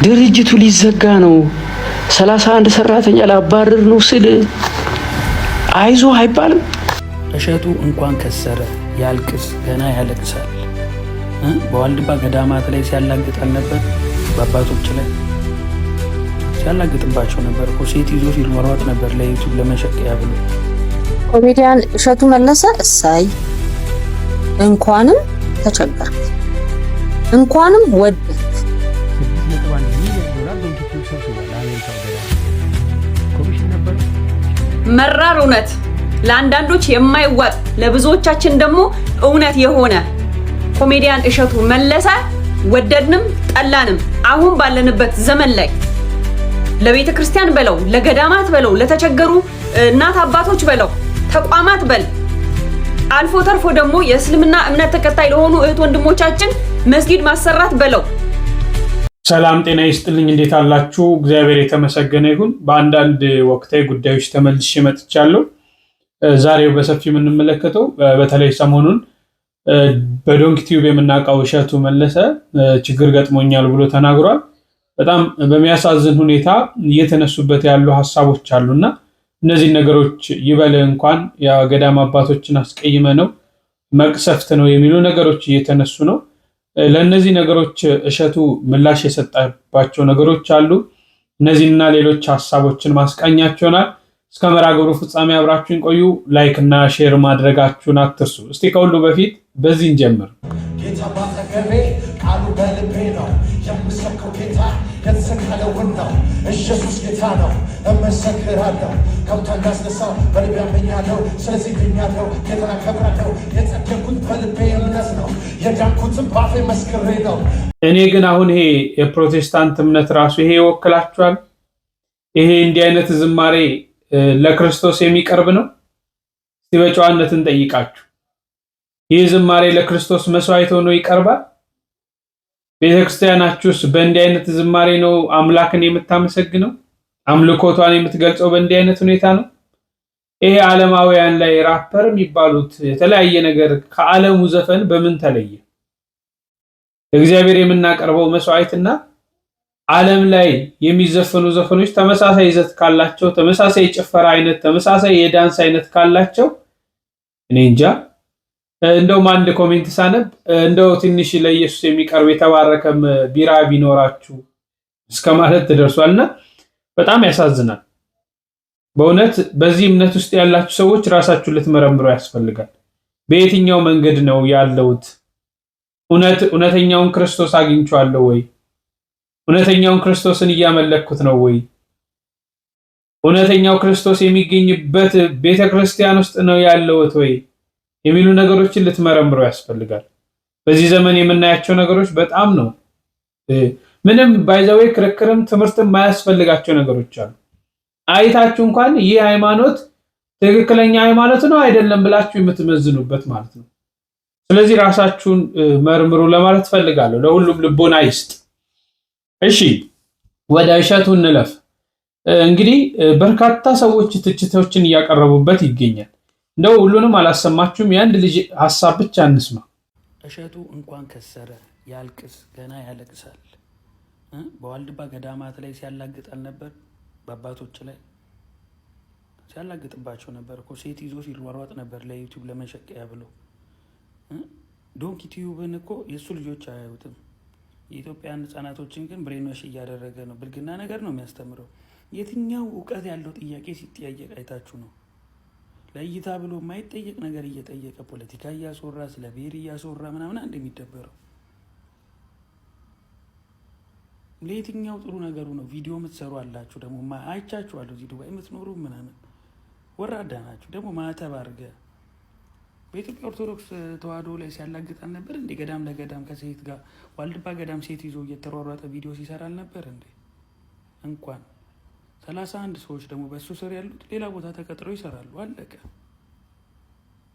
ድርጅቱ ሊዘጋ ነው 31 ሰራተኛ ላባረር ነው ስል አይዞ አይባልም። እሸቱ እንኳን ከሰረ ያልቅስ ገና ያለቅሳል። በዋልድባ ገዳማት ላይ ሲያላግጣል ነበር። በአባቶች ላይ ሲያላግጥባቸው ነበር እኮ ሴት ይዞ ሲሯሯጥ ነበር ለዩቲዩብ ለመሸቀያ ብሎ። ኮሜዲያን እሸቱ መለሰ እሳይ እንኳንም ተቸገርክ እንኳንም ወደድክ። መራር እውነት ለአንዳንዶች የማይዋጥ ለብዙዎቻችን ደግሞ እውነት የሆነ ኮሜዲያን እሸቱ መለሰ ወደድንም ጠላንም አሁን ባለንበት ዘመን ላይ ለቤተ ክርስቲያን በለው ለገዳማት በለው ለተቸገሩ እናት አባቶች በለው ተቋማት በል አልፎ ተርፎ ደግሞ የእስልምና እምነት ተከታይ ለሆኑ እህት ወንድሞቻችን መስጊድ ማሰራት በለው። ሰላም ጤና ይስጥልኝ። እንዴት አላችሁ? እግዚአብሔር የተመሰገነ ይሁን። በአንዳንድ ወቅታዊ ጉዳዮች ተመልሼ መጥቻለሁ። ዛሬው በሰፊ የምንመለከተው በተለይ ሰሞኑን በዶንኪ ቲዩብ የምናውቀው እሸቱ መለሰ ችግር ገጥሞኛል ብሎ ተናግሯል። በጣም በሚያሳዝን ሁኔታ እየተነሱበት ያሉ ሐሳቦች አሉና እነዚህ ነገሮች ይበል እንኳን የገዳም አባቶችን አስቀይመ ነው መቅሰፍት ነው የሚሉ ነገሮች እየተነሱ ነው። ለእነዚህ ነገሮች እሸቱ ምላሽ የሰጠባቸው ነገሮች አሉ። እነዚህና ሌሎች ሐሳቦችን ማስቃኛቸውናል። እስከ መርሃ ግብሩ ፍጻሜ አብራችሁን ቆዩ። ላይክ እና ሼር ማድረጋችሁን አትርሱ። እስቲ ከሁሉ በፊት በዚህ እንጀምር። ጌታ ባጠገቤ ቃሉ በልቤ ነው የምሰብከው ጌታ የተሰቀለውን ነው ኢየሱስ ጌታ ነው እመሰክራለሁ ከሙታን ያስነሳው በልቤ አምኛለሁ ስለዚህ ድኛለሁ ጌታን አከብራለሁ የጸደቅኩት በልቤ እምነት ነው የዳንኩትም ባፌ መስክሬ ነው። እኔ ግን አሁን ይሄ የፕሮቴስታንት እምነት ራሱ ይሄ ይወክላችኋል? ይሄ እንዲህ አይነት ዝማሬ ለክርስቶስ የሚቀርብ ነው? እስቲ በጨዋነት እንጠይቃችሁ። ይህ ዝማሬ ለክርስቶስ መስዋዕት ሆኖ ይቀርባል? ቤተክርስቲያናችሁስ በእንዲህ አይነት ዝማሬ ነው አምላክን የምታመሰግነው? አምልኮቷን የምትገልጸው በእንዲህ አይነት ሁኔታ ነው? ይሄ ዓለማውያን ላይ ራፐር የሚባሉት የተለያየ ነገር ከዓለሙ ዘፈን በምን ተለየ? እግዚአብሔር የምናቀርበው መስዋዕትና ዓለም ላይ የሚዘፈኑ ዘፈኖች ተመሳሳይ ይዘት ካላቸው፣ ተመሳሳይ ጭፈራ አይነት፣ ተመሳሳይ የዳንስ አይነት ካላቸው እኔ እንጃ። እንደውም አንድ ኮሜንት ሳነብ እንደው ትንሽ ለኢየሱስ የሚቀርብ የተባረከም ቢራ ቢኖራችሁ እስከ ማለት ተደርሷልና በጣም ያሳዝናል። በእውነት በዚህ እምነት ውስጥ ያላችሁ ሰዎች ራሳችሁን ልትመረምሩ ያስፈልጋል። በየትኛው መንገድ ነው ያለውት? እውነተኛውን ክርስቶስ አግኝቻለሁ ወይ? እውነተኛውን ክርስቶስን እያመለኩት ነው ወይ? እውነተኛው ክርስቶስ የሚገኝበት ቤተክርስቲያን ውስጥ ነው ያለውት ወይ የሚሉ ነገሮችን ልትመረምሩ ያስፈልጋል። በዚህ ዘመን የምናያቸው ነገሮች በጣም ነው ምንም ባይዘዌ ክርክርም ትምህርትም የማያስፈልጋቸው ነገሮች አሉ። አይታችሁ እንኳን ይህ ሃይማኖት ትክክለኛ ሃይማኖት ነው አይደለም ብላችሁ የምትመዝኑበት ማለት ነው። ስለዚህ ራሳችሁን መርምሩ ለማለት ፈልጋለሁ። ለሁሉም ልቦና ይስጥ። እሺ ወደ እሸቱ እንለፍ። እንግዲህ በርካታ ሰዎች ትችቶችን እያቀረቡበት ይገኛል። እንደው ሁሉንም አላሰማችሁም። የአንድ ልጅ ሐሳብ ብቻ እንስማ። እሸቱ እንኳን ከሰረ ያልቅስ ገና ያለቅሳል። በዋልድባ ገዳማት ላይ ሲያላግጣል ነበር። በአባቶች ላይ ሲያላግጥባቸው ነበር እኮ ሴት ይዞ ሲሯሯጥ ነበር ለዩቲዩብ ለመሸቀያ ብሎ። ዶንኪ ቲዩብን እኮ የእሱ ልጆች አያዩትም። የኢትዮጵያን ህጻናቶችን ግን ብሬንዋሽ እያደረገ ነው። ብልግና ነገር ነው የሚያስተምረው። የትኛው እውቀት ያለው ጥያቄ ሲጠያየቅ አይታችሁ ነው? ለእይታ ብሎ የማይጠየቅ ነገር እየጠየቀ ፖለቲካ እያስወራ ስለ ብሔር እያስወራ ምናምን አንድ የሚደበረው ለየትኛው ጥሩ ነገሩ ነው? ቪዲዮ የምትሰሩ አላችሁ ደግሞ አይቻችኋለሁ። እዚህ ዱባይ የምትኖሩ ምናምን ወራዳ ናችሁ። ደግሞ ማተብ አድርገ በኢትዮጵያ ኦርቶዶክስ ተዋህዶ ላይ ሲያላግጣል ነበር እንዴ? ገዳም ለገዳም ከሴት ጋር ዋልድባ ገዳም ሴት ይዞ እየተሯሯጠ ቪዲዮ ሲሰራል ነበር እንዴ? እንኳን 31 ሰዎች ደግሞ በእሱ ስር ያሉት ሌላ ቦታ ተቀጥረው ይሰራሉ። አለቀ።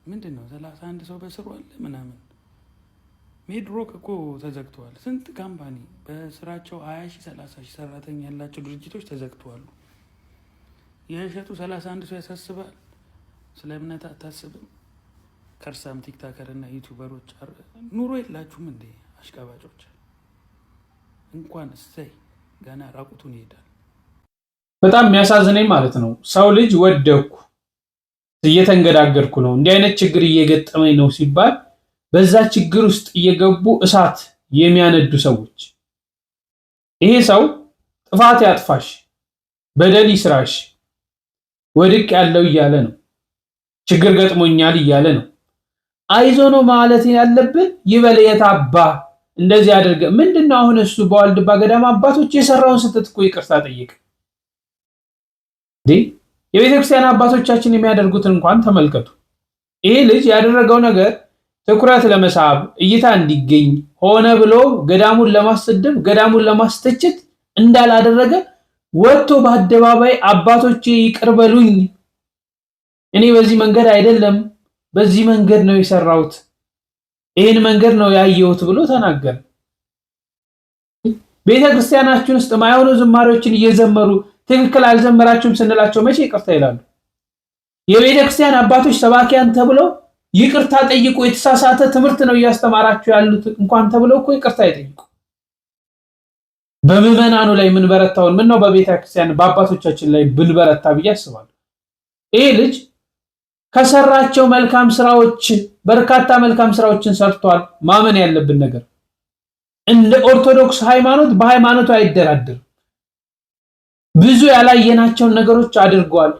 ምንድን ነው 31 ሰው በስሩ አለ ምናምን። ሜድሮክ እኮ ተዘግተዋል። ስንት ካምፓኒ በስራቸው 20,000 30,000 ሰራተኛ ያላቸው ድርጅቶች ተዘግተዋሉ። የእሸቱ 31 ሰው ያሳስባል? ስለ እምነት አታስብም? ከርሳም ቲክታከር እና ዩቲዩበሮች ኑሮ የላችሁም እንዴ? አሽቃባጮች እንኳን እሰይ ገና ራቁቱን ይሄዳል። በጣም የሚያሳዝነኝ ማለት ነው ሰው ልጅ ወደኩ እየተንገዳገድኩ ነው እንዲህ አይነት ችግር እየገጠመኝ ነው ሲባል በዛ ችግር ውስጥ እየገቡ እሳት የሚያነዱ ሰዎች ይሄ ሰው ጥፋት ያጥፋሽ በደል ይስራሽ ወድቅ ያለው እያለ ነው ችግር ገጥሞኛል እያለ ነው አይዞ ነው ማለት ያለብን ይበል የታባ እንደዚህ ያደርገ ምንድነው አሁን እሱ በዋልድባ ገዳም አባቶች የሰራውን ስህተት እኮ ይቅርታ ጠይቅ የቤተክርስቲያን አባቶቻችን የሚያደርጉትን እንኳን ተመልከቱ ይሄ ልጅ ያደረገው ነገር ትኩረት ለመሳብ እይታ እንዲገኝ ሆነ ብሎ ገዳሙን ለማስደብ ገዳሙን ለማስተቸት እንዳላደረገ ወጥቶ በአደባባይ አባቶቼ ይቅርበሉኝ እኔ በዚህ መንገድ አይደለም በዚህ መንገድ ነው የሰራሁት ይሄን መንገድ ነው ያየሁት ብሎ ተናገረ ቤተክርስቲያናችን ውስጥ ማይሆኑ ዝማሬዎችን እየዘመሩ ትክክል አልዘመራችሁም ስንላቸው መቼ ይቅርታ ይላሉ የቤተክርስቲያን አባቶች ሰባኪያን ተብለው ይቅርታ ጠይቁ የተሳሳተ ትምህርት ነው ያስተማራችሁ ያሉት እንኳን ተብለው እኮ ይቅርታ ይጠይቁ በመመናኑ ላይ ምን በረታውን ምን ነው በቤተክርስቲያን በአባቶቻችን ላይ ብንበረታ ብያስባለሁ ይሄ ልጅ ከሰራቸው መልካም ስራዎች በርካታ መልካም ስራዎችን ሰርቷል ማመን ያለብን ነገር እንደ ኦርቶዶክስ ሃይማኖት በሃይማኖቱ አይደራደር ብዙ ያላየናቸው ነገሮች አድርጓል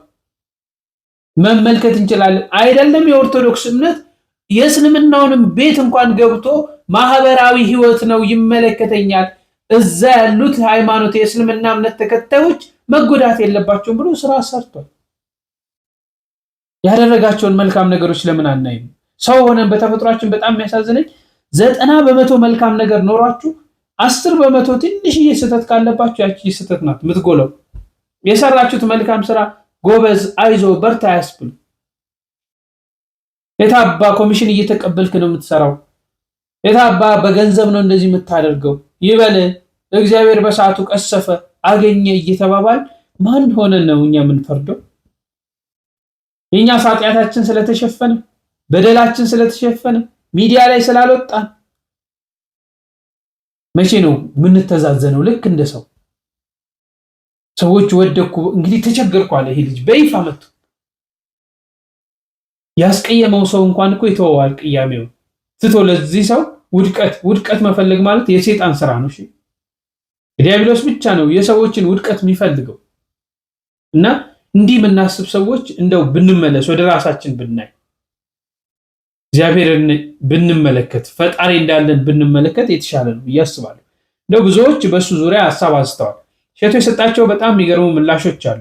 መመልከት እንችላለን አይደለም የኦርቶዶክስ እምነት የእስልምናውንም ቤት እንኳን ገብቶ ማህበራዊ ህይወት ነው ይመለከተኛል እዛ ያሉት ሃይማኖት የእስልምና እምነት ተከታዮች መጎዳት የለባቸውም ብሎ ስራ ሰርቷል ያደረጋቸውን መልካም ነገሮች ለምን አናይም ሰው ሆነን በተፈጥሯችን በጣም የሚያሳዝነኝ 90% መልካም ነገር ኖሯችሁ 10% ትንሽዬ ስህተት ካለባችሁ ያቺ ስህተት ናት ምትጎለው የሰራችሁት መልካም ስራ ጎበዝ አይዞ በርታ ያስብል የታባ ኮሚሽን እየተቀበልክ ነው የምትሰራው የታባ በገንዘብ ነው እንደዚህ የምታደርገው ይበል እግዚአብሔር በሰዓቱ ቀሰፈ አገኘ እየተባባል ማን ሆነ ነው እኛ ምን ፈርደው የኛ ኃጢአታችን ስለተሸፈነ በደላችን ስለተሸፈነ ሚዲያ ላይ ስላልወጣን መቼ ነው ምን ተዛዘነው ልክ እንደ ሰው ሰዎች ወደኩ እንግዲህ ተቸገርኩ አለ ይሄ ልጅ በይፋ መጥቶ ያስቀየመው ሰው እንኳን እኮ ይተዋል ቅያሜው ትቶ ለዚህ ሰው ውድቀት መፈለግ ማለት የሰይጣን ስራ ነው እሺ ዲያብሎስ ብቻ ነው የሰዎችን ውድቀት የሚፈልገው እና እንዲህ ምናስብ ሰዎች እንደው ብንመለስ ወደ ራሳችን ብናይ እግዚአብሔርን ብንመለከት ፈጣሪ እንዳለን ብንመለከት የተሻለ ነው ያስባሉ እንደው ብዙዎች በሱ ዙሪያ ሐሳብ አስተዋል ሸቶ የሰጣቸው በጣም የሚገርሙ ምላሾች አሉ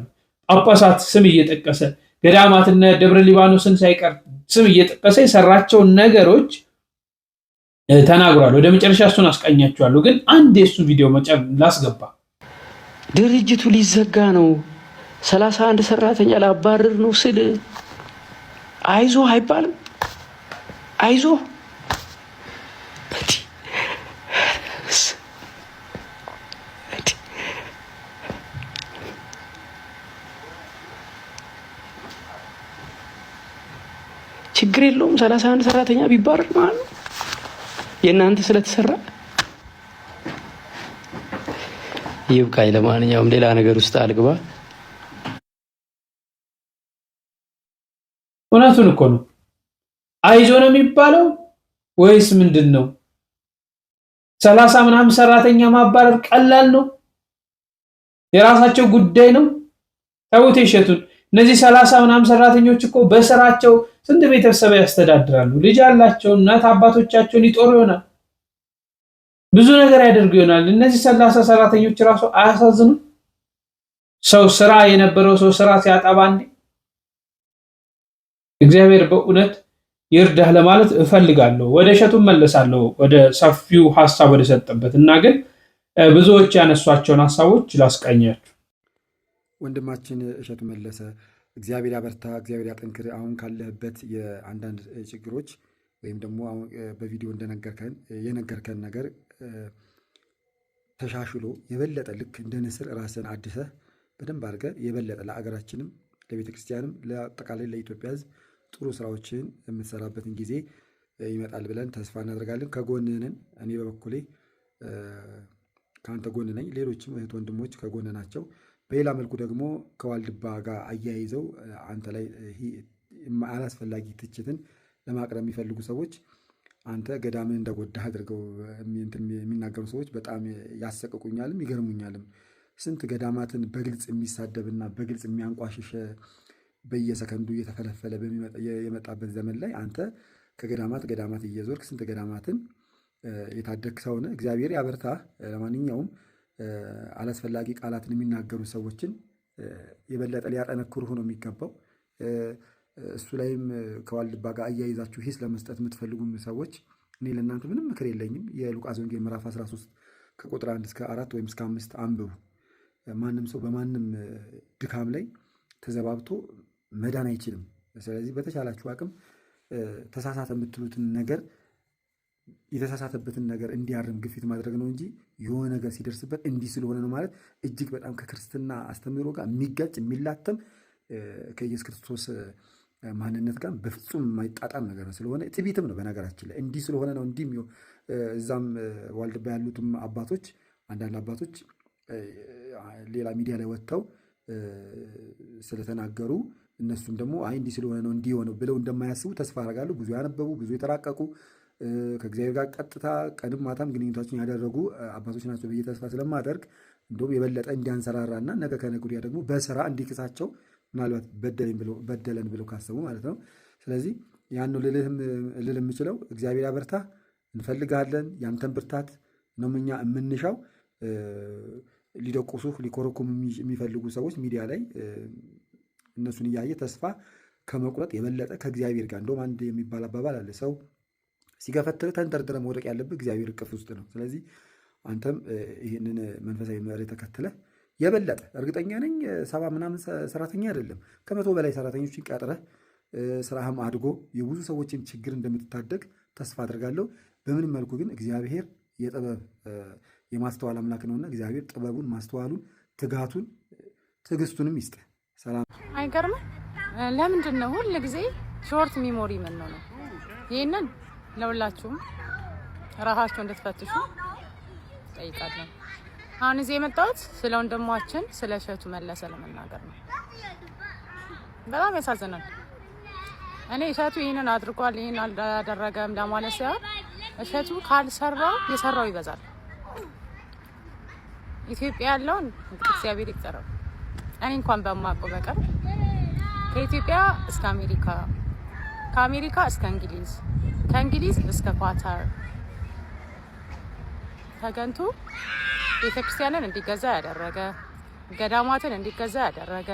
ጳጳሳት ስም እየጠቀሰ ገዳማትና ደብረ ሊባኖስን ሳይቀር ስም እየጠቀሰ የሰራቸው ነገሮች ተናግሯል ወደ መጨረሻ እሱን አስቀኛቸዋለሁ ግን አንድ የሱ ቪዲዮ ላስገባ ድርጅቱ ሊዘጋ ነው 31 ሰራተኛ ላባረር ነው ስል አይዞ አይባልም አይዞ ችግር የለውም 31 ሰራተኛ ቢባረር ማለት ነው የእናንተ ስለተሰራ ይብቃኝ ለማንኛውም ሌላ ነገር ውስጥ አልግባ እውነቱን እኮ ነው አይዞ ነው የሚባለው ወይስ ምንድነው 30 ምናምን ሰራተኛ ማባረር ቀላል ነው የራሳቸው ጉዳይ ነው ታውቴ ሸቱን እነዚህ 30 ምናምን ሰራተኞች እኮ በስራቸው ስንት ቤተሰብ ያስተዳድራሉ ልጅ አላቸው እናት አባቶቻቸውን ይጦሩ ይሆናል ብዙ ነገር ያደርጉ ይሆናል እነዚህ 30 ሰራተኞች ራሱ አያሳዝኑ ሰው ስራ የነበረው ሰው ስራ ሲያጣባ እንዴ እግዚአብሔር በእውነት ይርዳህ ለማለት እፈልጋለሁ ወደ ሸቱ መለሳለሁ ወደ ሰፊው ሐሳብ ወደ ሰጠበት እና ግን ብዙዎች ያነሷቸውን ሐሳቦች ላስቀኛችሁ ወንድማችን እሸቱ መለሰ እግዚአብሔር ያበርታ እግዚአብሔር ያጠንክር አሁን ካለህበት የአንዳንድ ችግሮች ወይም ደግሞ በቪዲዮ የነገርከን ነገር ተሻሽሎ የበለጠ ልክ እንደ ንስር ራስን አድሰህ በደንብ አድርገህ የበለጠ ለአገራችንም ለቤተክርስቲያንም ለአጠቃላይ ለኢትዮጵያ ሕዝብ ጥሩ ስራዎችን የምትሰራበትን ጊዜ ይመጣል ብለን ተስፋ እናደርጋለን ከጎንህን እኔ በበኩሌ ከአንተ ጎን ነኝ፣ ሌሎችም እህት ወንድሞች ከጎን ናቸው። በሌላ መልኩ ደግሞ ከዋልድባ ጋር አያይዘው አንተ ላይ አላስፈላጊ ትችትን ለማቅረብ የሚፈልጉ ሰዎች አንተ ገዳምን እንደጎዳህ አድርገው የሚናገሩ ሰዎች በጣም ያሰቅቁኛልም ይገርሙኛልም። ስንት ገዳማትን በግልጽ የሚሳደብና በግልጽ የሚያንቋሽሽ በየሰከንዱ እየተፈለፈለ የመጣበት ዘመን ላይ አንተ ገዳማት እየዞርክ ስንት ገዳማትን የታደግ ሰው ነህ። እግዚአብሔር ያበርታ። ለማንኛውም አላስፈላጊ ቃላትን የሚናገሩ ሰዎችን የበለጠ ሊያጠነክሩህ ነው የሚገባው። እሱ ላይም ከዋልድባ ጋር አያይዛችሁ ሂስ ለመስጠት የምትፈልጉም ሰዎች እኔ ለእናንተ ምንም ምክር የለኝም። የሉቃስ ወንጌል ምዕራፍ 13 ከቁጥር 1 እስከ 4 ወይም እስከ 5 አንብቡ። ማንም ሰው በማንም ድካም ላይ ተዘባብቶ መዳን አይችልም። ስለዚህ በተቻላችሁ አቅም ተሳሳተ የምትሉትን ነገር የተሳሳተበትን ነገር እንዲያርም ግፊት ማድረግ ነው እንጂ የሆነ ነገር ሲደርስበት እንዲህ ስለሆነ ነው ማለት እጅግ በጣም ከክርስትና አስተምህሮ ጋር የሚጋጭ የሚላተም ከኢየሱስ ክርስቶስ ማንነት ጋር በፍጹም የማይጣጣም ነገር ነው። ስለሆነ ትዕቢትም ነው። በነገራችን ላይ እንዲህ ስለሆነ ነው እንዲህ እዛም ዋልድባ ያሉትም አባቶች አንዳንድ አባቶች ሌላ ሚዲያ ላይ ወጥተው ስለተናገሩ እነሱም ደግሞ አይ እንዲህ ስለሆነ ነው እንዲህ ሆነው ብለው እንደማያስቡ ተስፋ አደርጋለሁ። ብዙ ያነበቡ ብዙ የተራቀቁ ከእግዚአብሔር ጋር ቀጥታ ቀንም ማታም ግንኙነታቸውን ያደረጉ አባቶች ናቸው ብዬ ተስፋ ስለማደርግ እንደውም የበለጠ እንዲያንሰራራና ነገ ከነገ ወዲያ ደግሞ በስራ እንዲክሳቸው ምናልባት በደለን ብለው ካሰቡ ማለት ነው። ስለዚህ ያን ነው ልል የምችለው። እግዚአብሔር ያበርታ። እንፈልጋለን። ያንተን ብርታት ነው እኛ የምንሻው። ሊደቁሱህ ሊኮረኩም የሚፈልጉ ሰዎች ሚዲያ ላይ እነሱን እያየ ተስፋ ከመቁረጥ የበለጠ ከእግዚአብሔር ጋር እንደውም አንድ የሚባል አባባል አለ። ሰው ሲገፈትር ተንጠርጥረ መውደቅ ያለብህ እግዚአብሔር እቅፍ ውስጥ ነው። ስለዚህ አንተም ይህንን መንፈሳዊ መርህ ተከትለህ የበለጠ እርግጠኛ ነኝ 70 ምናምን ሰራተኛ አይደለም 100 በላይ ሰራተኞችን ቀጥረህ ስራህም አድጎ የብዙ ሰዎችን ችግር እንደምትታደግ ተስፋ አድርጋለሁ። በምንም መልኩ ግን እግዚአብሔር የጥበብ የማስተዋል አምላክ ነውና እግዚአብሔር ጥበቡን፣ ማስተዋሉን፣ ትጋቱን፣ ትዕግስቱንም ይስጥ። ሰላም። አይገርምም? ለምንድን ነው ሁል ጊዜ ሾርት ሚሞሪ ምን ነው? ይሄንን ለሁላችሁም ራሳችሁ እንድትፈትሹ ጠይቃለሁ። አሁን እዚህ የመጣሁት ስለ ወንድማችን ስለ እሸቱ መለሰ ለመናገር ነው። በጣም ያሳዝናል። እኔ እሸቱ ይሄንን አድርጓል ይሄን አላደረገም ለማለት ሳይሆን እሸቱ ካልሰራው የሰራው ይበዛል። ኢትዮጵያ ያለውን እግዚአብሔር ይቅጠረው። እኔ እንኳን በማውቀው በቀር ከኢትዮጵያ እስከ አሜሪካ፣ ከአሜሪካ እስከ እንግሊዝ፣ ከእንግሊዝ እስከ ኳታር ተገንቶ ቤተክርስቲያንን እንዲገዛ ያደረገ፣ ገዳማትን እንዲገዛ ያደረገ፣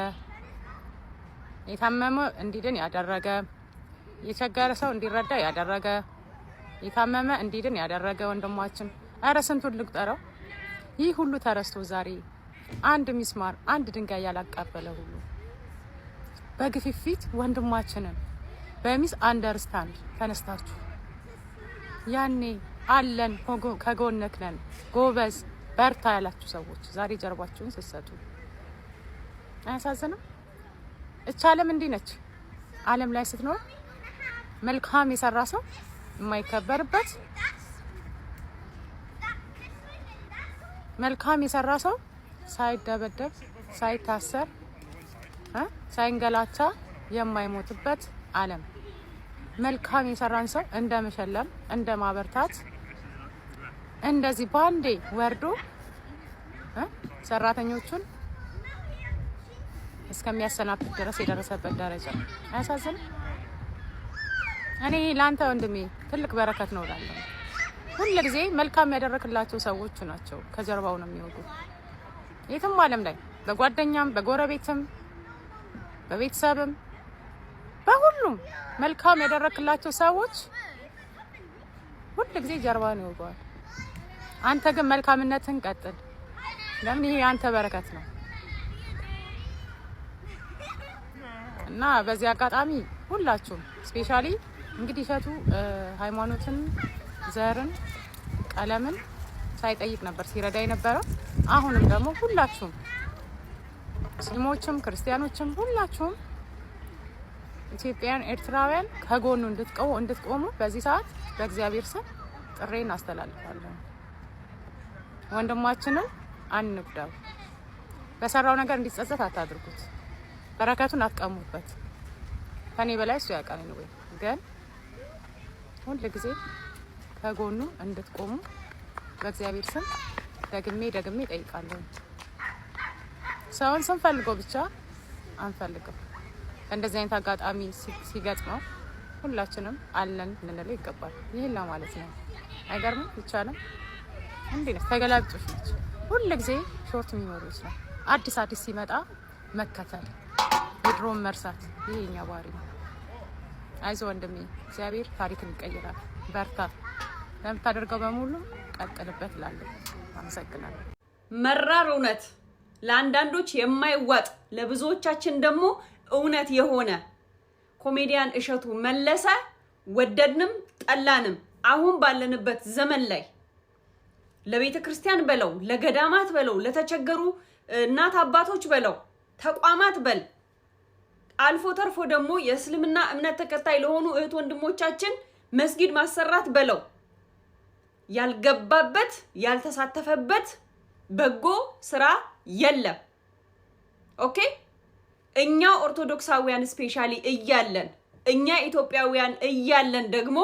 የታመመ እንዲድን ያደረገ፣ የቸገረ ሰው እንዲረዳ ያደረገ፣ የታመመ እንዲድን ያደረገ ወንድማችን ኧረ ስንቱን ልቁጠረው። ይህ ሁሉ ተረስቶ ዛሬ አንድ ሚስማር አንድ ድንጋይ ያላቃበለ ሁሉ በግፊት ወንድማችንን በሚስ አንደርስታንድ ተነስታችሁ ያኔ አለን ከጎንክ ነን ጎበዝ በርታ ያላችሁ ሰዎች ዛሬ ጀርባችሁን ስትሰጡ አያሳዝንም? እቻ ዓለም እንዲህ ነች። ዓለም ላይ ስትኖር መልካም የሰራ ሰው የማይከበርበት፣ መልካም የሰራ ሰው ሳይደበደብ ሳይታሰር ሳይንገላታ የማይሞትበት ዓለም፣ መልካም የሰራን ሰው እንደ መሸለም እንደ ማበርታት እንደዚህ ባንዴ ወርዶ ሰራተኞቹን እስከሚያሰናብት ድረስ የደረሰበት ደረጃ አያሳዝንም? እኔ ላንተ ወንድሜ ትልቅ በረከት ነው እላለሁ። ሁሉ ጊዜ መልካም ያደረክላቸው ሰዎች ናቸው ከጀርባው ነው የሚወዱ። የትም ዓለም ላይ በጓደኛም በጎረቤትም በቤተሰብም በሁሉም መልካም ያደረክላቸው ሰዎች ሁሉ ጊዜ ጀርባውን ይወጋዋል። አንተ ግን መልካምነትን ቀጥል። ለምን? ይሄ አንተ በረከት ነው። እና በዚህ አጋጣሚ ሁላችሁም ስፔሻሊ እንግዲህ እሸቱ ሃይማኖትን፣ ዘርን፣ ቀለምን ሳይጠይቅ ነበር ሲረዳ የነበረው። አሁንም ደግሞ ሁላችሁም ሙስሊሞችም ክርስቲያኖችም ሁላችሁም ኢትዮጵያውያን፣ ኤርትራውያን ከጎኑ እንድትቆሙ በዚህ ሰዓት በእግዚአብሔር ስም ጥሬን አስተላልፋለሁ። ወንድማችንን አንጉዳው። በሰራው ነገር እንዲጸጸት አታድርጉት። በረከቱን አትቀሙበት። ከኔ በላይ እሱ ያውቃል ነው። ግን ሁሉ ጊዜ ከጎኑ እንድትቆሙ በእግዚአብሔር ስም ደግሜ እጠይቃለሁ። ሰውን ስንፈልገው ብቻ አንፈልግም። እንደዚህ አይነት አጋጣሚ ሲገጥመው ሁላችንም አለን ልንለው ይገባል። ይሄን ለማለት ነው። አይገርምም? ይቻላል እንዴ? ተገላብጦች ነች። ሁሉ ጊዜ ሾርት ሚሞሪዎች ነው። አዲስ ሲመጣ መከተል፣ የድሮን መርሳት፣ ይሄ የኛ ባህሪ ነው። አይዞህ ወንድሜ፣ እግዚአብሔር ታሪክን ይቀይራል። በርታ፣ ለምታደርገው በሙሉ ቀጥልበት እላለሁ። አመሰግናለሁ። መራር እውነት ለአንዳንዶች የማይዋጥ ለብዙዎቻችን ደግሞ እውነት የሆነ ኮሜዲያን እሸቱ መለሰ ወደድንም ጠላንም አሁን ባለንበት ዘመን ላይ ለቤተ ክርስቲያን በለው፣ ለገዳማት በለው፣ ለተቸገሩ እናት አባቶች በለው፣ ተቋማት በል አልፎ ተርፎ ደግሞ የእስልምና እምነት ተከታይ ለሆኑ እህት ወንድሞቻችን መስጊድ ማሰራት በለው ያልገባበት ያልተሳተፈበት በጎ ስራ የለም። ኦኬ፣ እኛ ኦርቶዶክሳውያን ስፔሻሊ እያለን እኛ ኢትዮጵያውያን እያለን ደግሞ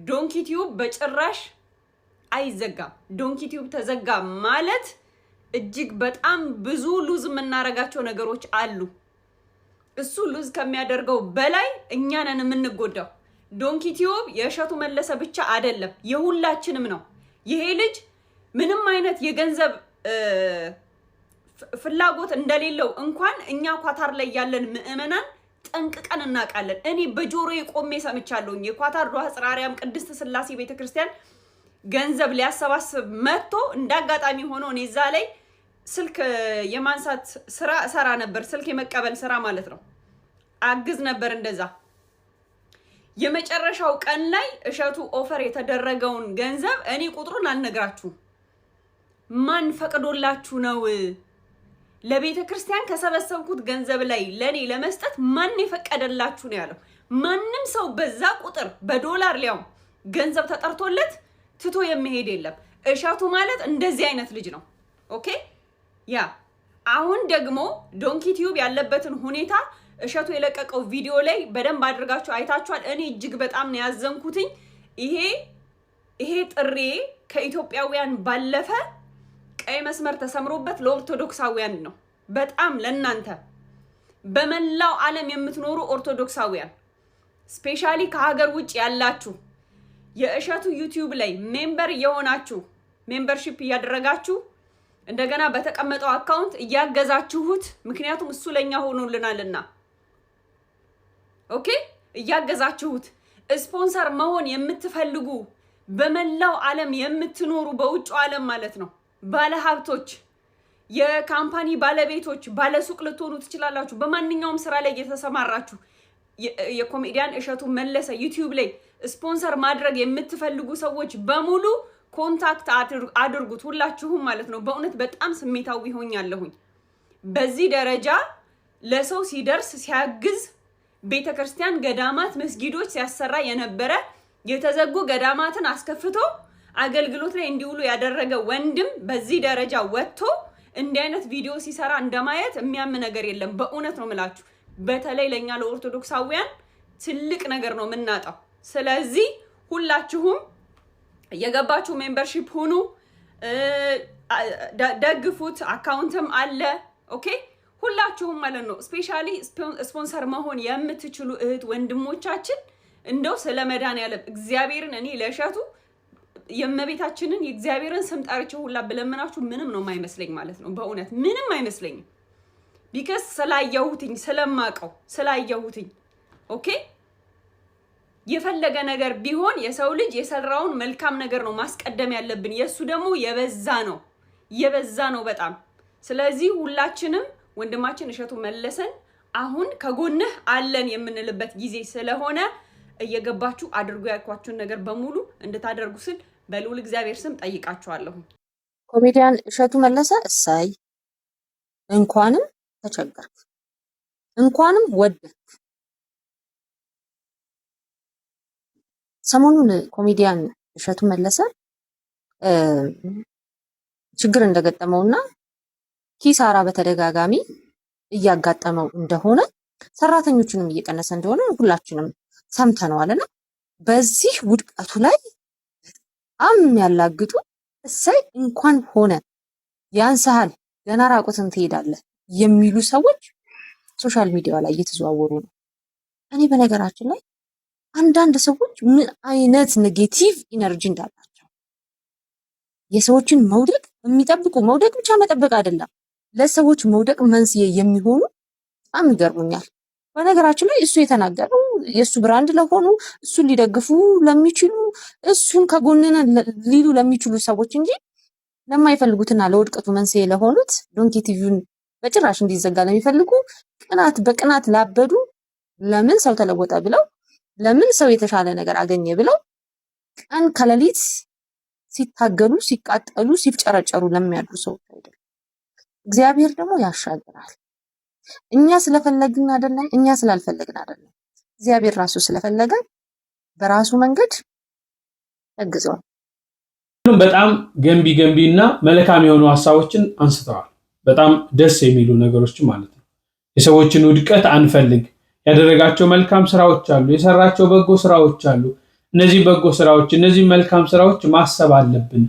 ዶንኪ ቲዩብ በጭራሽ አይዘጋም። ዶንኪ ቲዩብ ተዘጋ ማለት እጅግ በጣም ብዙ ሉዝ የምናረጋቸው ነገሮች አሉ። እሱ ሉዝ ከሚያደርገው በላይ እኛ ነን የምንጎዳው። ዶንኪ ቲዩብ የእሸቱ መለሰ ብቻ አይደለም፣ የሁላችንም ነው። ይሄ ልጅ ምንም አይነት የገንዘብ ፍላጎት እንደሌለው እንኳን እኛ ኳታር ላይ ያለን ምዕመናን ጠንቅቀን እናውቃለን። እኔ በጆሮዬ ቆሜ ሰምቻለሁ። የኳታር ዱዓ ጽራሪያም ቅድስት ስላሴ ቤተክርስቲያን ገንዘብ ሊያሰባስብ መጥቶ እንዳጋጣሚ ሆኖ እኔ እዛ ላይ ስልክ የማንሳት ስራ ሰራ ነበር። ስልክ የመቀበል ስራ ማለት ነው። አግዝ ነበር እንደዛ። የመጨረሻው ቀን ላይ እሸቱ ኦፈር የተደረገውን ገንዘብ እኔ ቁጥሩን አልነግራችሁም። ማን ፈቅዶላችሁ ነው ለቤተ ክርስቲያን ከሰበሰብኩት ገንዘብ ላይ ለኔ ለመስጠት ማን የፈቀደላችሁ ነው ያለው። ማንም ሰው በዛ ቁጥር በዶላር ሊያው ገንዘብ ተጠርቶለት ትቶ የሚሄድ የለም። እሸቱ ማለት እንደዚህ አይነት ልጅ ነው። ኦኬ፣ ያ አሁን ደግሞ ዶንኪ ቲዩብ ያለበትን ሁኔታ እሸቱ የለቀቀው ቪዲዮ ላይ በደንብ አድርጋችሁ አይታችኋል። እኔ እጅግ በጣም ነው ያዘንኩትኝ። ይሄ ጥሪ ከኢትዮጵያውያን ባለፈ ቀይ መስመር ተሰምሮበት ለኦርቶዶክሳውያን ነው። በጣም ለናንተ በመላው ዓለም የምትኖሩ ኦርቶዶክሳውያን ስፔሻሊ ከሀገር ውጭ ያላችሁ የእሸቱ ዩቲዩብ ላይ ሜምበር የሆናችሁ ሜምበርሺፕ እያደረጋችሁ እንደገና በተቀመጠው አካውንት እያገዛችሁት፣ ምክንያቱም እሱ ለኛ ሆኖልናልና። ኦኬ፣ እያገዛችሁት ስፖንሰር መሆን የምትፈልጉ በመላው ዓለም የምትኖሩ በውጭ ዓለም ማለት ነው ባለሀብቶች፣ የካምፓኒ ባለቤቶች፣ ባለሱቅ ልትሆኑ ትችላላችሁ። በማንኛውም ስራ ላይ የተሰማራችሁ የኮሜዲያን እሸቱ መለሰ ዩቲዩብ ላይ ስፖንሰር ማድረግ የምትፈልጉ ሰዎች በሙሉ ኮንታክት አድርጉት፣ ሁላችሁም ማለት ነው። በእውነት በጣም ስሜታዊ ሆኛለሁኝ። በዚህ ደረጃ ለሰው ሲደርስ ሲያግዝ ቤተክርስቲያን፣ ገዳማት፣ መስጊዶች ሲያሰራ የነበረ የተዘጉ ገዳማትን አስከፍቶ አገልግሎት ላይ እንዲውሉ ያደረገ ወንድም በዚህ ደረጃ ወጥቶ እንዲህ አይነት ቪዲዮ ሲሰራ እንደማየት የሚያም ነገር የለም። በእውነት ነው የምላችሁ። በተለይ ለኛ ለኦርቶዶክሳውያን ትልቅ ነገር ነው የምናጣው። ስለዚህ ሁላችሁም የገባችሁ ሜምበርሺፕ ሁኑ፣ ደግፉት። አካውንትም አለ። ኦኬ፣ ሁላችሁም ማለት ነው። ስፔሻሊ ስፖንሰር መሆን የምትችሉ እህት ወንድሞቻችን እንደው ስለ መድኃኒዓለም እግዚአብሔርን እኔ ለእሸቱ የእመቤታችንን የእግዚአብሔርን ስም ጠርቼ ሁላ ብለምናችሁ ምንም ነው የማይመስለኝ ማለት ነው። በእውነት ምንም አይመስለኝም። ቢከስ ስላየሁትኝ ስለማቀው ስላየሁትኝ። ኦኬ፣ የፈለገ ነገር ቢሆን የሰው ልጅ የሰራውን መልካም ነገር ነው ማስቀደም ያለብን። የሱ ደግሞ የበዛ ነው በጣም። ስለዚህ ሁላችንም ወንድማችን እሸቱ መለሰን አሁን ከጎንህ አለን የምንልበት ጊዜ ስለሆነ እየገባችሁ አድርጉ ያልኳችሁን ነገር በሙሉ እንድታደርጉ ስል በልዑል እግዚአብሔር ስም ጠይቃችኋለሁ። ኮሜዲያን እሸቱ መለሰ እሳይ፣ እንኳንም ተቸገርክ፣ እንኳንም ወደድክ። ሰሞኑን ኮሜዲያን እሸቱ መለሰ ችግር እንደገጠመውና ኪሳራ በተደጋጋሚ እያጋጠመው እንደሆነ ሰራተኞቹንም እየቀነሰ እንደሆነ ሁላችንም ሰምተነዋልና በዚህ ውድቀቱ ላይ በጣም የሚያላግጡ እሰይ እንኳን ሆነ ያንሳል ገና ራቁትን ትሄዳለህ የሚሉ ሰዎች ሶሻል ሚዲያ ላይ እየተዘዋወሩ ነው። እኔ በነገራችን ላይ አንዳንድ ሰዎች ምን አይነት ኔጌቲቭ ኢነርጂ እንዳላቸው የሰዎችን መውደቅ የሚጠብቁ መውደቅ ብቻ መጠበቅ አይደለም ለሰዎች መውደቅ መንስኤ የሚሆኑ በጣም ይገርሙኛል። በነገራችን ላይ እሱ የተናገረው የእሱ ብራንድ ለሆኑ እሱን ሊደግፉ ለሚችሉ እሱን ከጎንነ ሊሉ ለሚችሉ ሰዎች እንጂ ለማይፈልጉትና ለውድቀቱ መንስኤ ለሆኑት ዶንኪ ቲቪውን በጭራሽ እንዲዘጋ ለሚፈልጉ በቅናት ላበዱ ለምን ሰው ተለወጠ ብለው ለምን ሰው የተሻለ ነገር አገኘ ብለው ቀን ከሌሊት ሲታገሉ ሲቃጠሉ ሲፍጨረጨሩ ለሚያድሩ ሰዎች አይደለም። እግዚአብሔር ደግሞ ያሻግራል። እኛ ስለፈለግን አይደለም፣ እኛ ስላልፈለግን አይደለም። እግዚአብሔር ራሱ ስለፈለገ በራሱ መንገድ ያግዘዋል። በጣም ገንቢና መልካም የሆኑ ሀሳቦችን አንስተዋል። በጣም ደስ የሚሉ ነገሮችን ማለት ነው። የሰዎችን ውድቀት አንፈልግ። ያደረጋቸው መልካም ስራዎች አሉ፣ የሰራቸው በጎ ስራዎች አሉ። እነዚህ በጎ ስራዎች፣ እነዚህ መልካም ስራዎች ማሰብ አለብን።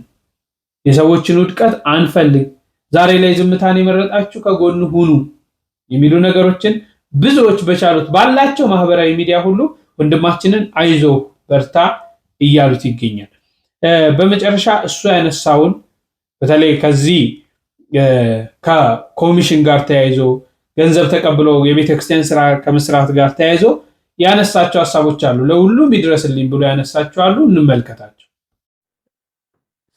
የሰዎችን ውድቀት አንፈልግ። ዛሬ ላይ ዝምታን የመረጣችሁ ከጎኑ ሁኑ የሚሉ ነገሮችን ብዙዎች በቻሉት ባላቸው ማህበራዊ ሚዲያ ሁሉ ወንድማችንን አይዞ በርታ እያሉት ይገኛል። በመጨረሻ እሱ ያነሳውን በተለይ ከዚህ ከኮሚሽን ጋር ተያይዞ ገንዘብ ተቀብሎ የቤተክርስቲያን ስራ ከመስራት ጋር ተያይዞ ያነሳቸው ሀሳቦች አሉ። ለሁሉም ይድረስልኝ ብሎ ያነሳቸው አሉ። እንመልከታቸው።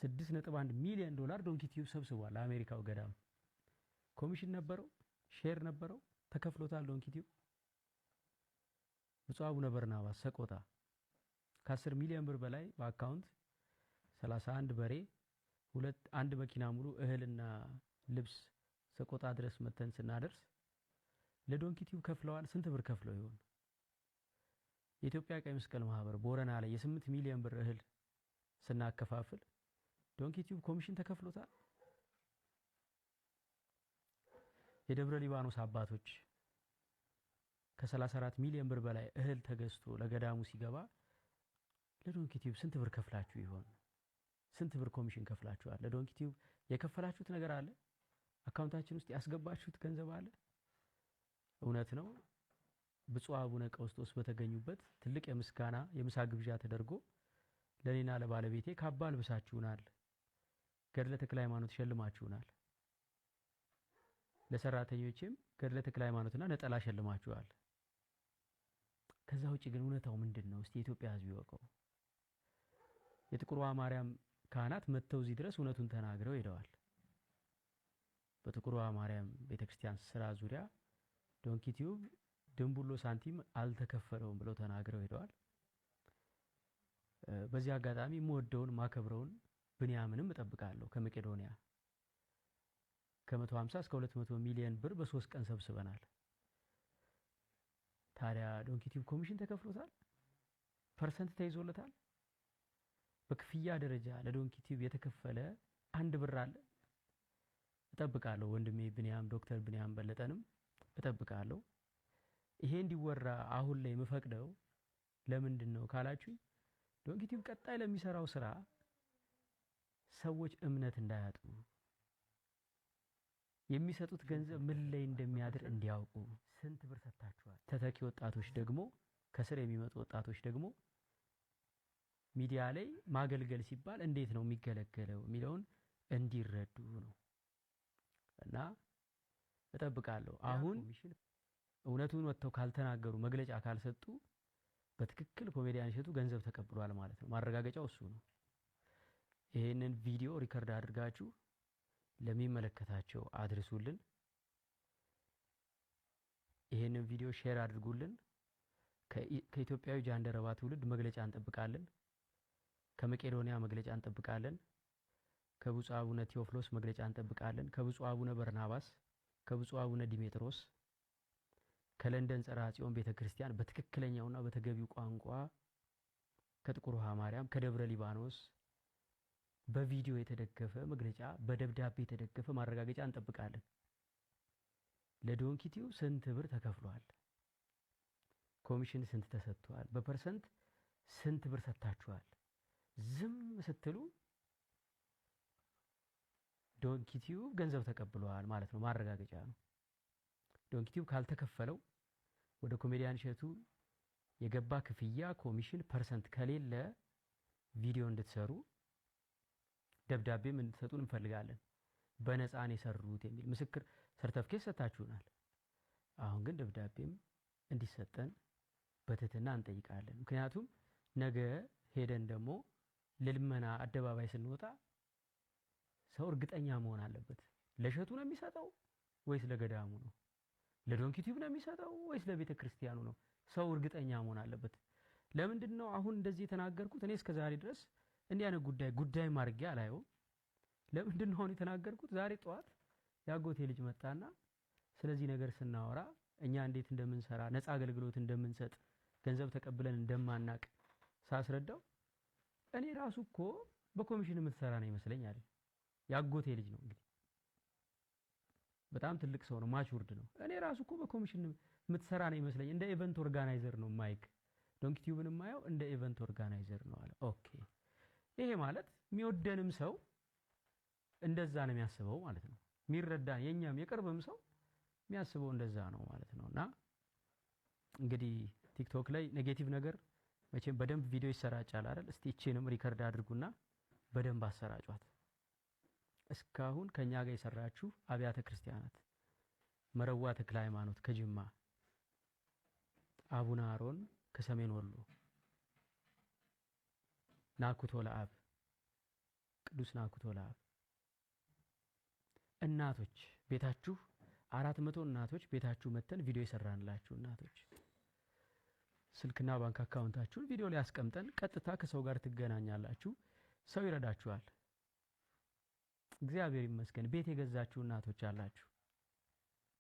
$6.1 ሚሊዮን ዶንኪ ቲዩብ ሰብስቧል። ለአሜሪካው ገዳም ኮሚሽን ነበረው፣ ሼር ነበረው፣ ተከፍሎታል። ዶንኪ ቲዩብ ብፁዕ አቡነ በርናባስ ሰቆጣ ከ10 ሚሊዮን ብር በላይ በአካውንት 31 በሬ አንድ መኪና ሙሉ እህልና ልብስ ሰቆጣ ድረስ መተን ስናደርስ ለዶንኪ ቲዩብ ከፍለዋል። ስንት ብር ከፍለው ይሆን? የኢትዮጵያ ቀይ መስቀል ማህበር ቦረና ላይ የ8 ሚሊዮን ብር እህል ስናከፋፍል ዶንኪ ቲዩብ ኮሚሽን ተከፍሎታል። የደብረ ሊባኖስ አባቶች ከ34 ሚሊዮን ብር በላይ እህል ተገዝቶ ለገዳሙ ሲገባ ለዶንኪ ቲዩብ ስንት ብር ከፍላችሁ ይሆን? ስንት ብር ኮሚሽን ከፍላችኋል? ለዶንኪ ቲዩብ የከፈላችሁት ነገር አለ? አካውንታችን ውስጥ ያስገባችሁት ገንዘብ አለ? እውነት ነው። ብፁዕ አቡነ ቀውስጦስ በተገኙበት ትልቅ የምስጋና የምሳ ግብዣ ተደርጎ ለኔና ለባለቤቴ ካባ ልብሳችሁናል፣ ገድለ ተክለ ሃይማኖት ሸልማችሁናል፣ ለሰራተኞችም ገድለ ተክለ ሃይማኖትና ነጠላ ሸልማችኋል። ከዛ ውጪ ግን እውነታው ምንድነው? እስቲ የኢትዮጵያ ሕዝብ ይወቀው። የጥቁሯ ማርያም ካህናት መተው እዚህ ድረስ እውነቱን ተናግረው ሄደዋል። በጥቁሯ ማርያም ቤተክርስቲያን ስራ ዙሪያ ዶንኪ ቲዩብ ድንቡሎ ሳንቲም አልተከፈለውም ብለው ተናግረው ሄደዋል። በዚህ አጋጣሚ የምወደውን ማከብረውን ብንያምንም እጠብቃለሁ ከመቄዶንያ ከ150 እስከ 200 ሚሊዮን ብር በ3 ቀን ሰብስበናል። ታዲያ ዶንኪ ቲዩብ ኮሚሽን ተከፍሎታል? ፐርሰንት ተይዞለታል? በክፍያ ደረጃ ለዶንኪ ቲዩብ የተከፈለ አንድ ብር አለ? እጠብቃለሁ። ወንድሜ ብንያም ዶክተር ብንያም በለጠንም እጠብቃለሁ። ይሄ እንዲወራ አሁን ላይ የምፈቅደው ለምንድን ነው ካላችሁ ዶንኪ ቲዩብ ቀጣይ ለሚሰራው ስራ ሰዎች እምነት እንዳያጡ የሚሰጡት ገንዘብ ምን ላይ እንደሚያድር እንዲያውቁ ስንት ብር ሰጣችኋል? ተተኪ ወጣቶች ደግሞ ከስር የሚመጡ ወጣቶች ደግሞ ሚዲያ ላይ ማገልገል ሲባል እንዴት ነው የሚገለገለው የሚለውን እንዲረዱ ነው እና እጠብቃለሁ። አሁን እውነቱን ወጥተው ካልተናገሩ መግለጫ ካልሰጡ በትክክል ኮሜዲያን እሸቱ ገንዘብ ተቀብሏል ማለት ነው። ማረጋገጫው እሱ ነው። ይሄንን ቪዲዮ ሪከርድ አድርጋችሁ ለሚመለከታቸው አድርሱልን። ይሄንን ቪዲዮ ሼር አድርጉልን። ከኢትዮጵያዊ ጃንደረባ ትውልድ መግለጫ እንጠብቃለን። ከመቄዶንያ መግለጫ እንጠብቃለን። ከብፁዕ አቡነ ቴዎፍሎስ መግለጫ እንጠብቃለን። ከብፁዕ አቡነ በርናባስ፣ ከብፁዕ አቡነ ዲሜጥሮስ፣ ከለንደን ጸራ ጽዮን ቤተክርስቲያን በትክክለኛውና በተገቢው ቋንቋ ከጥቁር ውሃ ማርያም፣ ከደብረ ሊባኖስ በቪዲዮ የተደገፈ መግለጫ፣ በደብዳቤ የተደገፈ ማረጋገጫ እንጠብቃለን። ለዶንኪቲው ስንት ብር ተከፍሏል? ኮሚሽን ስንት ተሰጥቷል? በፐርሰንት ስንት ብር ሰጥታችኋል? ዝም ስትሉ ዶንኪቲው ገንዘብ ተቀብሏል ማለት ነው፣ ማረጋገጫ ነው። ዶንኪቲው ካልተከፈለው ወደ ኮሜዲያን እሸቱ የገባ ክፍያ ኮሚሽን ፐርሰንት ከሌለ ቪዲዮ እንድትሰሩ ደብዳቤም እንድትሰጡን እንፈልጋለን። በነፃ ነው የሰሩት የሚል ምስክር ሰርተፍኬት ሰጣችሁናል። አሁን ግን ደብዳቤም እንዲሰጠን በትህትና እንጠይቃለን። ምክንያቱም ነገ ሄደን ደግሞ ለልመና አደባባይ ስንወጣ ሰው እርግጠኛ መሆን አለበት። ለእሸቱ ነው የሚሰጠው ወይስ ለገዳሙ ነው? ለዶንኪቲዩብ ነው የሚሰጠው ወይስ ለቤተ ክርስቲያኑ ነው? ሰው እርግጠኛ መሆን አለበት። ለምንድን ነው አሁን እንደዚህ የተናገርኩት? እኔ እስከ ዛሬ ድረስ እንዲህ አይነት ጉዳይ ማርጌ አላየውም። ለምንድን ነው አሁን የተናገርኩት? ዛሬ ጠዋት ያጎቴ ልጅ መጣና ስለዚህ ነገር ስናወራ እኛ እንዴት እንደምንሰራ ነፃ አገልግሎት እንደምንሰጥ ገንዘብ ተቀብለን እንደማናቅ ሳስረዳው እኔ ራሱ እኮ በኮሚሽን የምትሰራ ነው ይመስለኝ አይደል? ያጎቴ ልጅ ነው እንግዲህ በጣም ትልቅ ሰው ነው፣ ማቹርድ ነው። እኔ ራሱ እኮ በኮሚሽን የምትሰራ ነው ይመስለኝ፣ እንደ ኢቨንት ኦርጋናይዘር ነው ማይክ ዶንኪቲዩብን የማየው እንደ ኢቨንት ኦርጋናይዘር ነው አለ። ኦኬ ይሄ ማለት የሚወደንም ሰው እንደዛ ነው የሚያስበው ማለት ነው። የሚረዳን የኛም የቅርብም ሰው የሚያስበው እንደዛ ነው ማለት ነውና እንግዲህ ቲክቶክ ላይ ኔጌቲቭ ነገር መቼም በደንብ ቪዲዮ ይሰራጫል አይደል? እስቲ እቺንም ሪከርድ አድርጉና በደንብ አሰራጯት። እስካሁን ከኛ ጋር የሰራችሁ አብያተ ክርስቲያናት መረዋ ተክለ ሃይማኖት ከጅማ፣ አቡነ አሮን ከሰሜን ወሎ፣ ናኩቶ ለአብ ቅዱስ ናኩቶ ለአብ እናቶች ቤታችሁ 400 እናቶች ቤታችሁ መተን ቪዲዮ የሰራንላችሁ እናቶች ስልክና ባንክ አካውንታችሁን ቪዲዮ ላይ አስቀምጠን ቀጥታ ከሰው ጋር ትገናኛላችሁ። ሰው ይረዳችኋል። እግዚአብሔር ይመስገን። ቤት የገዛችሁ እናቶች አላችሁ።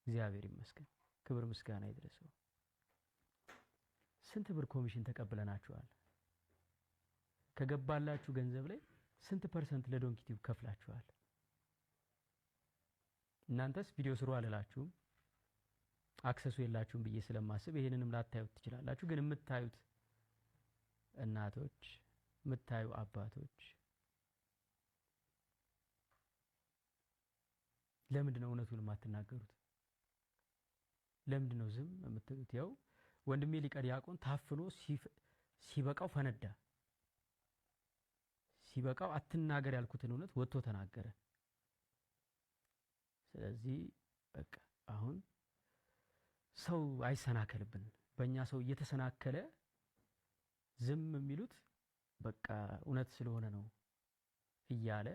እግዚአብሔር ይመስገን። ክብር ምስጋና ይድረሰው። ስንት ብር ኮሚሽን ተቀብለናችኋል? ከገባላችሁ ገንዘብ ላይ ስንት ፐርሰንት ለዶንኪቲዩብ ከፍላችኋል? እናንተስ ቪዲዮ ስሩ አልላችሁም፣ አክሰሱ የላችሁም ብዬ ስለማስብ ይሄንንም ላታዩት ትችላላችሁ። ግን የምታዩት እናቶች፣ የምታዩ አባቶች ለምንድን ነው እውነቱን የማትናገሩት? ለምንድን ነው ዝም የምትሉት? ያው ወንድሜ ሊቀ ዲያቆን ታፍኖ ሲበቃው ፈነዳ። ሲበቃው አትናገር ያልኩትን እውነት ወጥቶ ተናገረ። ስለዚህ በቃ አሁን ሰው አይሰናከልብን። በእኛ ሰው እየተሰናከለ ዝም የሚሉት በቃ እውነት ስለሆነ ነው እያለ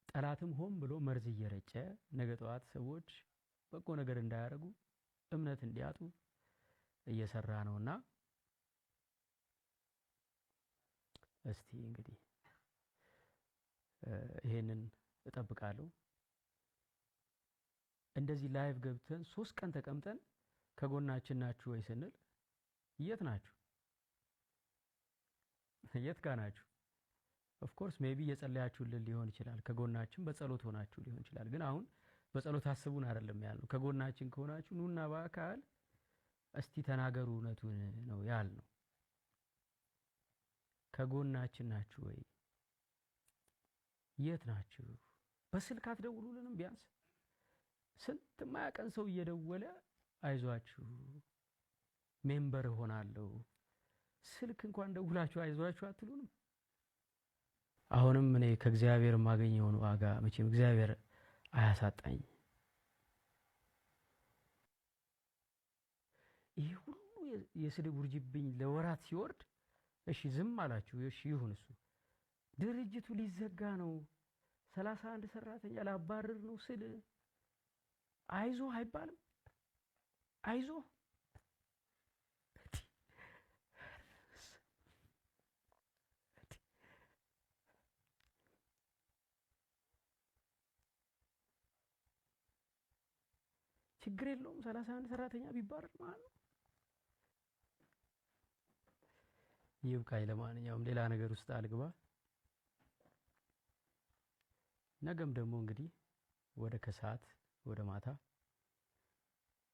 ጠላትም ሆን ብሎ መርዝ እየረጨ ነገ ጠዋት ሰዎች በጎ ነገር እንዳያደርጉ እምነት እንዲያጡ እየሰራ ነውና እስቲ እንግዲህ ይሄንን እጠብቃለሁ። እንደዚህ ላይቭ ገብተን 3 ቀን ተቀምጠን ከጎናችን ናችሁ ወይ ስንል የት ናችሁ? የት ጋር ናችሁ? ኦፍ ኮርስ ሜቢ እየጸለያችሁልን ሊሆን ይችላል። ከጎናችን በጸሎት ሆናችሁ ሊሆን ይችላል። ግን አሁን በጸሎት አስቡን አይደለም ያልነው። ከጎናችን ከሆናችሁ ኑና በአካል እስቲ ተናገሩ እውነቱን ነው ያልነው። ከጎናችን ናችሁ ወይ? የት ናችሁ? በስልክ አትደውሉልንም? ቢያንስ ስንት ማያቀን ሰው እየደወለ አይዟችሁ ሜምበር ሆናለሁ ስልክ እንኳን ደውላችሁ አይዟችሁ አትሉንም? አሁንም እኔ ከእግዚአብሔር የማገኘውን ዋጋ መቼም እግዚአብሔር አያሳጣኝ። ይህ ሁሉ የስድብ ውርጅብኝ ለወራት ሲወርድ እሺ ዝም አላችሁ። እሺ ይሁን፣ እሱ ድርጅቱ ሊዘጋ ነው 31 ሰራተኛ ላባረር ነው ስል አይዞ አይባልም? አይዞ ችግር የለውም 31 ሰራተኛ ቢባረር ማለት ነው። ይብቃኝ። ለማንኛውም ሌላ ነገር ውስጥ አልግባ። ነገም ደግሞ እንግዲህ ወደ ከሰዓት ወደ ማታ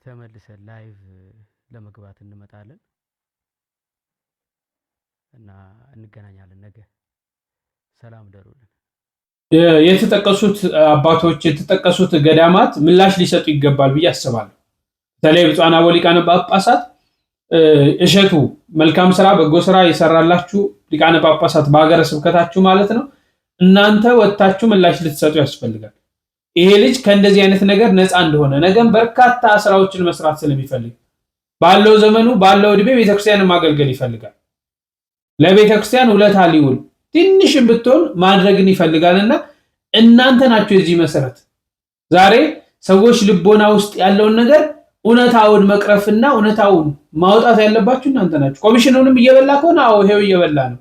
ተመልሰን ላይቭ ለመግባት እንመጣለን እና እንገናኛለን ነገ። ሰላም ደሩልን። የተጠቀሱት አባቶች የተጠቀሱት ገዳማት ምላሽ ሊሰጡ ይገባል ብዬ አስባለሁ። በተለይ ብፁዓን አበው ሊቃነ ጳጳሳት እሸቱ መልካም ስራ በጎ ስራ የሰራላችሁ ሊቃነ ጳጳሳት በሀገረ ስብከታችሁ ማለት ነው፣ እናንተ ወጣችሁ ምላሽ ልትሰጡ ያስፈልጋል። ይሄ ልጅ ከእንደዚህ አይነት ነገር ነፃ እንደሆነ ነገም በርካታ ስራዎችን መስራት ስለሚፈልግ ባለው ዘመኑ ባለው እድሜ ቤተክርስቲያንን ማገልገል ይፈልጋል። ለቤተክርስቲያን ውለታ ሊውል ትንሽም ብትሆን ማድረግን ይፈልጋልና እናንተ ናችሁ የዚህ መሰረት። ዛሬ ሰዎች ልቦና ውስጥ ያለውን ነገር እውነታውን መቅረፍና እውነታውን ማውጣት ያለባችሁ እናንተ ናችሁ። ኮሚሽኑንም እየበላ ከሆነ አዎ ይሄው እየበላ ነው፣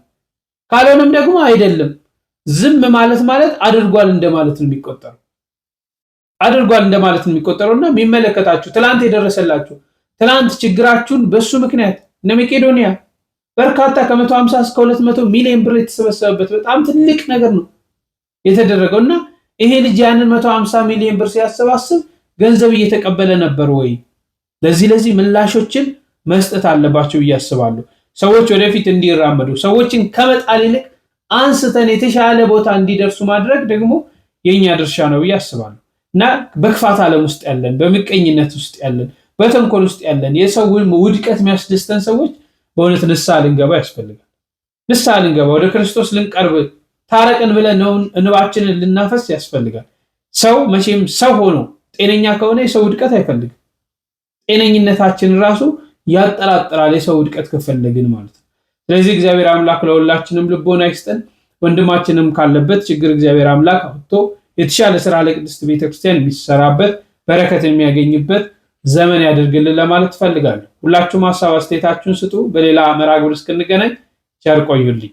ካልሆነም ደግሞ አይደለም። ዝም ማለት አድርጓል እንደማለት ነው የሚቆጠረው። አድርጓል እንደማለት ነው የሚቆጠረውና የሚመለከታችሁ ትላንት የደረሰላችሁ ትላንት ችግራችሁን በሱ ምክንያት እነ መቄዶንያ በርካታ ከ150 እስከ 200 ሚሊዮን ብር የተሰበሰበበት በጣም ትልቅ ነገር ነው የተደረገውና ይሄ ልጅ ያንን 150 ሚሊዮን ብር ሲያሰባስብ ገንዘብ እየተቀበለ ነበር ወይ? ለዚህ ምላሾችን መስጠት አለባቸው ብዬ አስባለሁ። ሰዎች ወደፊት እንዲራመዱ ሰዎችን ከመጣል ይልቅ አንስተን የተሻለ ቦታ እንዲደርሱ ማድረግ ደግሞ የኛ ድርሻ ነው ብዬ አስባለሁ እና በክፋት ዓለም ውስጥ ያለን፣ በምቀኝነት ውስጥ ያለን፣ በተንኮል ውስጥ ያለን የሰው ውድቀት የሚያስደስተን ሰዎች በእውነት ንስሐ ልንገባ ያስፈልጋል። ንስሐ ልንገባ ወደ ክርስቶስ ልንቀርብ ታረቀን ብለን ነው እንባችንን ልናፈስ ያስፈልጋል። ሰው መቼም ሰው ሆኖ ጤነኛ ከሆነ የሰው ውድቀት አይፈልግም። ጤነኝነታችን ራሱ ያጠራጥራል የሰው ውድቀት ከፈለግን ማለት ነው። ስለዚህ እግዚአብሔር አምላክ ለሁላችንም ልቦና ይስጠን። ወንድማችንም ካለበት ችግር እግዚአብሔር አምላክ አውጥቶ የተሻለ ስራ ለቅድስት ቤተክርስቲያን የሚሰራበት በረከት የሚያገኝበት ዘመን ያድርግልን ለማለት ፈልጋለሁ። ሁላችሁም ሐሳብ አስተያየታችሁን ስጡ። በሌላ መርሃ ግብር እስክንገናኝ ቸር ቆዩልኝ።